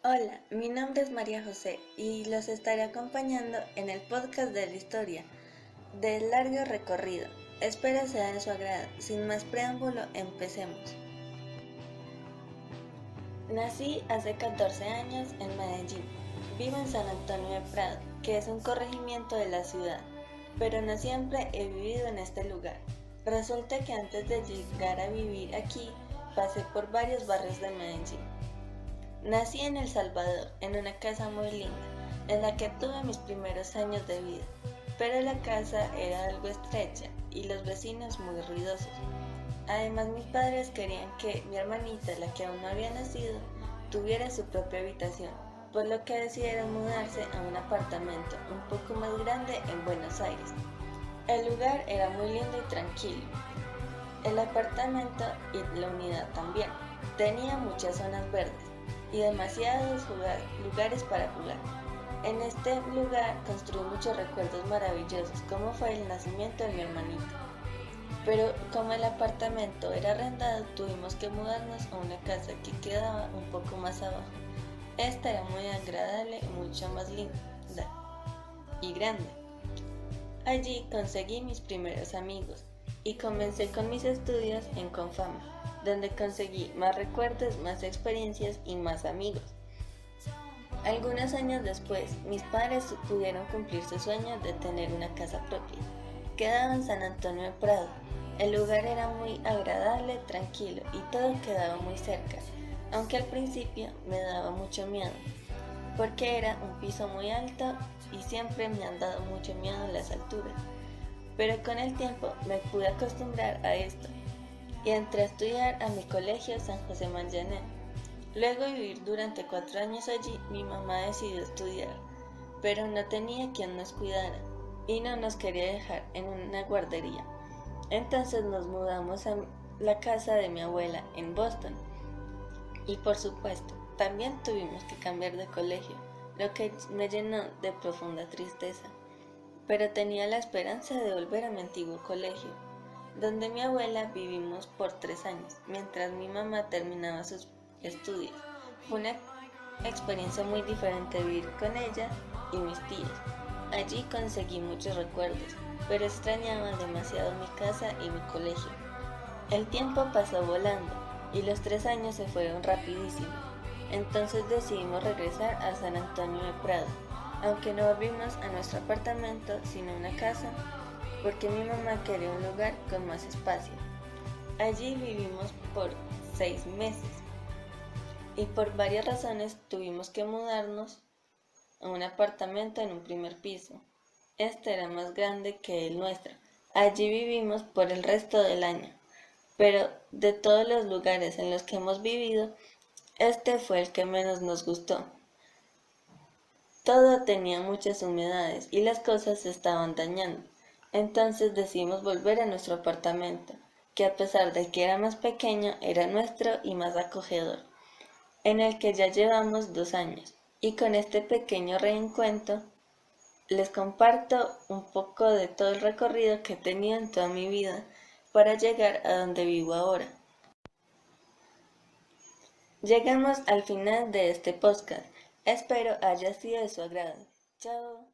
Hola, mi nombre es María José y los estaré acompañando en el podcast de la historia del largo recorrido. Espero sea de su agrado. Sin más preámbulo, empecemos. Nací hace 14 años en Medellín. Vivo en San Antonio de Prado, que es un corregimiento de la ciudad, pero no siempre he vivido en este lugar. Resulta que antes de llegar a vivir aquí, pasé por varios barrios de Medellín. Nací en El Salvador, en una casa muy linda, en la que tuve mis primeros años de vida, pero la casa era algo estrecha y los vecinos muy ruidosos. Además, mis padres querían que mi hermanita, la que aún no había nacido, tuviera su propia habitación, por lo que decidieron mudarse a un apartamento un poco más grande en Buenos Aires. El lugar era muy lindo y tranquilo. El apartamento y la unidad también. Tenía muchas zonas verdes y demasiados lugares para jugar. En este lugar construí muchos recuerdos maravillosos, como fue el nacimiento de mi hermanito. Pero como el apartamento era arrendado, tuvimos que mudarnos a una casa que quedaba un poco más abajo. Esta era muy agradable, mucho más linda y grande. Allí conseguí mis primeros amigos y comencé con mis estudios en Confama, donde conseguí más recuerdos, más experiencias y más amigos. Algunos años después, mis padres pudieron cumplir su sueño de tener una casa propia. Quedaba en San Antonio de Prado. El lugar era muy agradable, tranquilo y todo quedaba muy cerca, aunque al principio me daba mucho miedo, porque era un piso muy alto y siempre me han dado mucho miedo las alturas. Pero con el tiempo me pude acostumbrar a esto y entré a estudiar a mi colegio San José Manllané. Luego de vivir durante 4 años allí, mi mamá decidió estudiar, pero no tenía quien nos cuidara y no nos quería dejar en una guardería. Entonces nos mudamos a la casa de mi abuela en Boston y por supuesto también tuvimos que cambiar de colegio, lo que me llenó de profunda tristeza. Pero tenía la esperanza de volver a mi antiguo colegio, donde mi abuela vivimos por 3 años, mientras mi mamá terminaba sus estudios. Fue una experiencia muy diferente vivir con ella y mis tíos. Allí conseguí muchos recuerdos, pero extrañaba demasiado mi casa y mi colegio. El tiempo pasó volando y los 3 años se fueron rapidísimo. Entonces decidimos regresar a San Antonio de Prado, aunque no volvimos a nuestro apartamento sino a una casa, porque mi mamá quería un lugar con más espacio. Allí vivimos por 6 meses y por varias razones tuvimos que mudarnos a un apartamento en un primer piso. Este era más grande que el nuestro. Allí vivimos por el resto del año, pero de todos los lugares en los que hemos vivido, este fue el que menos nos gustó. Todo tenía muchas humedades y las cosas se estaban dañando. Entonces decidimos volver a nuestro apartamento, que a pesar de que era más pequeño, era nuestro y más acogedor, en el que ya llevamos 2 años. Y con este pequeño reencuentro, les comparto un poco de todo el recorrido que he tenido en toda mi vida para llegar a donde vivo ahora. Llegamos al final de este podcast. Espero haya sido de su agrado. Chao.